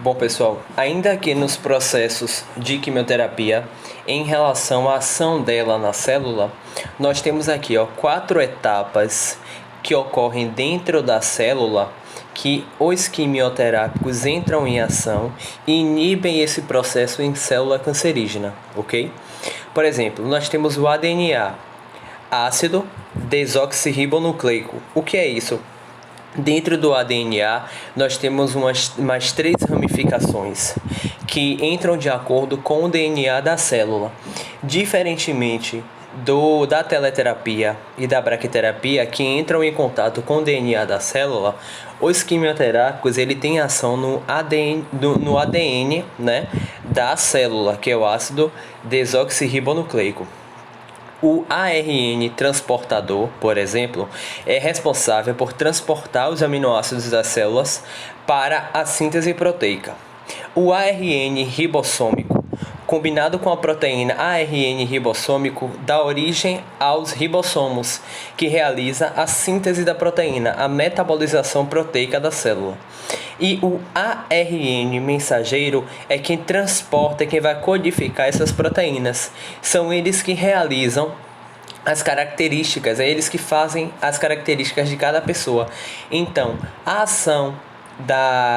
Bom, pessoal, ainda aqui nos processos de quimioterapia, em relação à ação dela na célula, nós temos aqui 4 etapas que ocorrem dentro da célula que os quimioterápicos entram em ação e inibem esse processo em célula cancerígena, ok? Por exemplo, nós temos o ADNA, ácido desoxirribonucleico. O que é isso? Dentro do ADNA, nós temos mais 3 ramificações que entram de acordo com o DNA da célula. Diferentemente da teleterapia e da braquiterapia, que entram em contato com o DNA da célula, os quimioterápicos ele tem ação no ADN, né, da célula, que é o ácido desoxirribonucleico. O ARN transportador, por exemplo, é responsável por transportar os aminoácidos das células para a síntese proteica. O ARN ribossômico, combinado com a proteína ARN ribossômico, dá origem aos ribossomos, que realiza a síntese da proteína, a metabolização proteica da célula. E o ARN mensageiro é quem transporta, quem vai codificar essas proteínas. São eles que realizam as características, é eles que fazem as características de cada pessoa. Então, a ação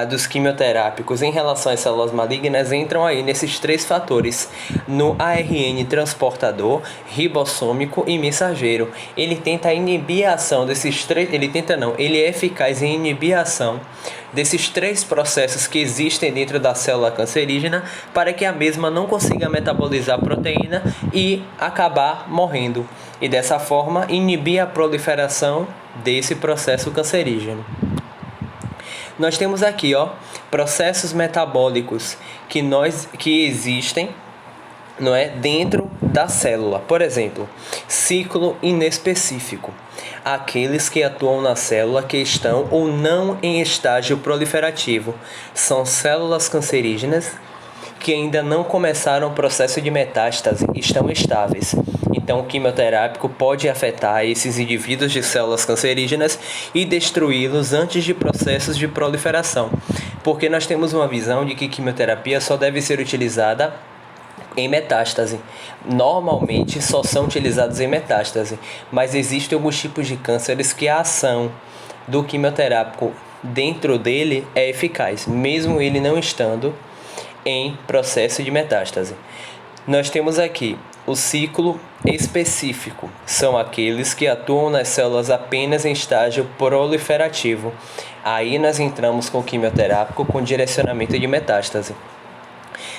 dos quimioterápicos em relação às células malignas entram aí nesses 3 fatores, no ARN transportador, ribossômico e mensageiro. Ele tenta inibir a ação desses 3, ele é eficaz em inibir a ação desses 3 processos que existem dentro da célula cancerígena para que a mesma não consiga metabolizar a proteína e acabar morrendo. E dessa forma inibir a proliferação desse processo cancerígeno. Nós temos aqui, processos metabólicos que existem, não é, dentro da célula. Por exemplo, ciclo inespecífico. Aqueles que atuam na célula que estão ou não em estágio proliferativo. São células cancerígenas que ainda não começaram o processo de metástase, estão estáveis. Então, o quimioterápico pode afetar esses indivíduos de células cancerígenas e destruí-los antes de processos de proliferação. Porque nós temos uma visão de que quimioterapia só deve ser utilizada em metástase. Normalmente só são utilizados em metástase, mas existem alguns tipos de cânceres que a ação do quimioterápico dentro dele é eficaz, mesmo ele não estando em processo de metástase. Nós temos aqui o ciclo específico, são aqueles que atuam nas células apenas em estágio proliferativo. Aí nós entramos com o quimioterápico com direcionamento de metástase.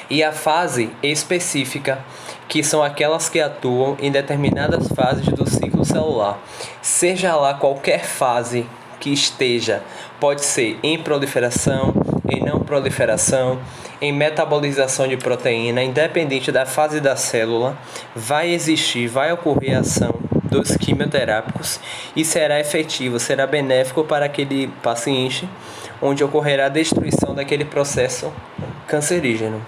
E a fase específica, que são aquelas que atuam em determinadas fases do ciclo celular. Seja lá qualquer fase que esteja, pode ser em proliferação, em não proliferação, em metabolização de proteína, independente da fase da célula, vai ocorrer a ação dos quimioterápicos e será efetivo, será benéfico para aquele paciente, onde ocorrerá a destruição daquele processo cancerígeno.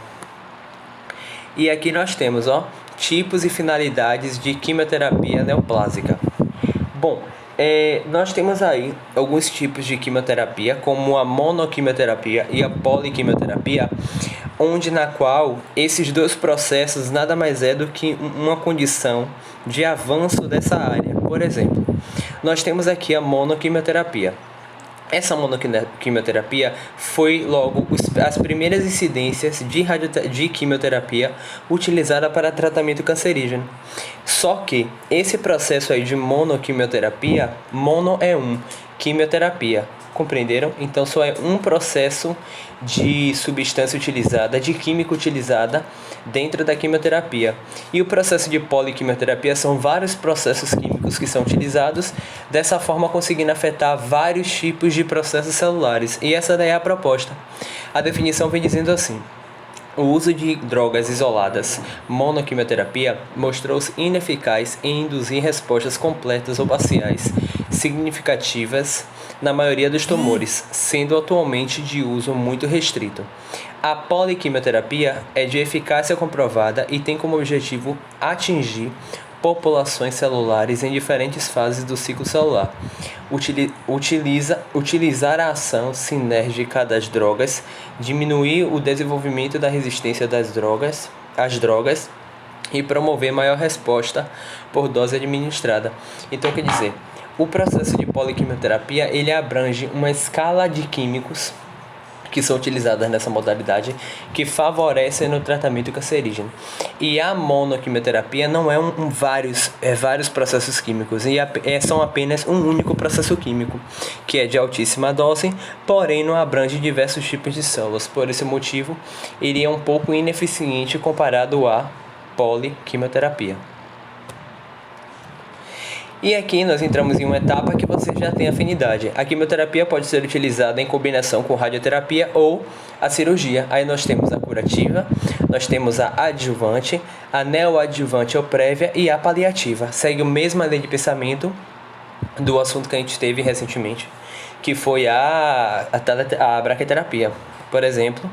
E aqui nós temos, tipos e finalidades de quimioterapia neoplásica. Bom, nós temos aí alguns tipos de quimioterapia, como a monoquimioterapia e a poliquimioterapia, na qual esses 2 processos nada mais é do que uma condição de avanço dessa área. Por exemplo, nós temos aqui a monoquimioterapia. Essa monoquimioterapia foi logo as primeiras incidências de quimioterapia utilizada para tratamento cancerígeno. Só que esse processo aí de monoquimioterapia, mono é quimioterapia, compreenderam? Então só é um processo de substância utilizada, de química utilizada dentro da quimioterapia. E o processo de poliquimioterapia são vários processos químicos que são utilizados, dessa forma conseguindo afetar vários tipos de processos celulares. E essa daí é a proposta. A definição vem dizendo assim: o uso de drogas isoladas, monoquimioterapia, mostrou-se ineficaz em induzir respostas completas ou parciais significativas na maioria dos tumores, sendo atualmente de uso muito restrito. A poliquimioterapia é de eficácia comprovada e tem como objetivo atingir populações celulares em diferentes fases do ciclo celular. Utilizar a ação sinérgica das drogas, diminuir o desenvolvimento da resistência às drogas e promover maior resposta por dose administrada. Então, quer dizer, o processo de poliquimioterapia, ele abrange uma escala de químicos que são utilizadas nessa modalidade, que favorecem no tratamento cancerígeno. E a monoquimioterapia não é vários processos químicos, são apenas um único processo químico, que é de altíssima dose, porém não abrange diversos tipos de células. Por esse motivo, ele é um pouco ineficiente comparado à poliquimioterapia. E aqui nós entramos em uma etapa que você já tem afinidade. A quimioterapia pode ser utilizada em combinação com radioterapia ou a cirurgia. Aí nós temos a curativa, nós temos a adjuvante, a neoadjuvante ou prévia e a paliativa. Segue a mesma linha de pensamento do assunto que a gente teve recentemente, que foi a braquiterapia. Por exemplo,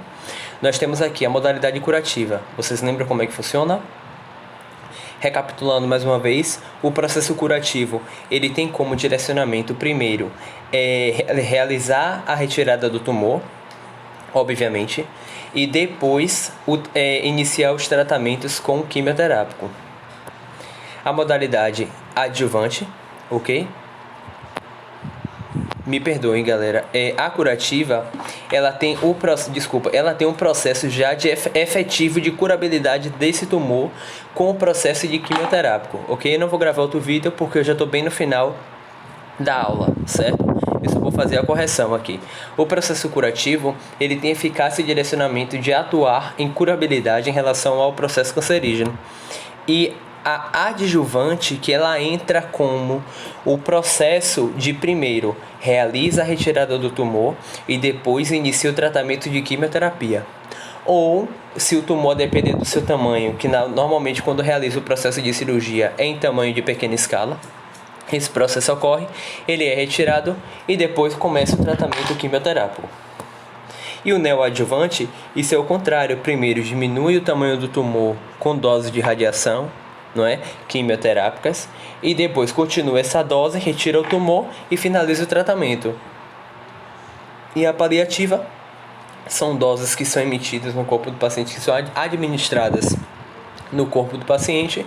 nós temos aqui a modalidade curativa. Vocês lembram como é que funciona? Recapitulando mais uma vez, o processo curativo, ele tem como direcionamento, primeiro, realizar a retirada do tumor, obviamente, e depois iniciar os tratamentos com o quimioterápico. A modalidade adjuvante, ok? Me perdoem, galera. A curativa, ela tem um processo já de efetivo de curabilidade desse tumor com o processo de quimioterápico, ok? Eu não vou gravar outro vídeo porque eu já estou bem no final da aula, certo? Eu só vou fazer a correção aqui. O processo curativo, ele tem eficácia e direcionamento de atuar em curabilidade em relação ao processo cancerígeno. E a adjuvante, que ela entra como o processo de primeiro realiza a retirada do tumor e depois inicia o tratamento de quimioterapia. Ou, se o tumor depender do seu tamanho, que normalmente quando realiza o processo de cirurgia é em tamanho de pequena escala, esse processo ocorre, ele é retirado e depois começa o tratamento quimioterápico. E o neoadjuvante, isso é o contrário. Primeiro diminui o tamanho do tumor com doses de radiação, quimioterápicas, e depois continua essa dose, retira o tumor e finaliza o tratamento. E a paliativa são doses que são emitidas no corpo do paciente, que são administradas no corpo do paciente,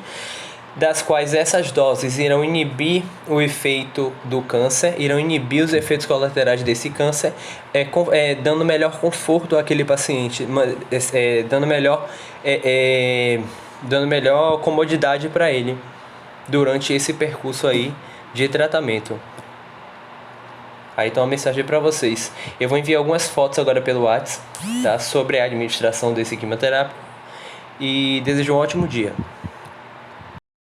das quais essas doses irão inibir o efeito do câncer, irão inibir os efeitos colaterais desse câncer, dando melhor conforto àquele paciente, dando melhor comodidade para ele durante esse percurso aí de tratamento. Aí então uma mensagem para vocês. Eu vou enviar algumas fotos agora pelo WhatsApp, tá? Sobre a administração desse quimioterápico. E desejo um ótimo dia.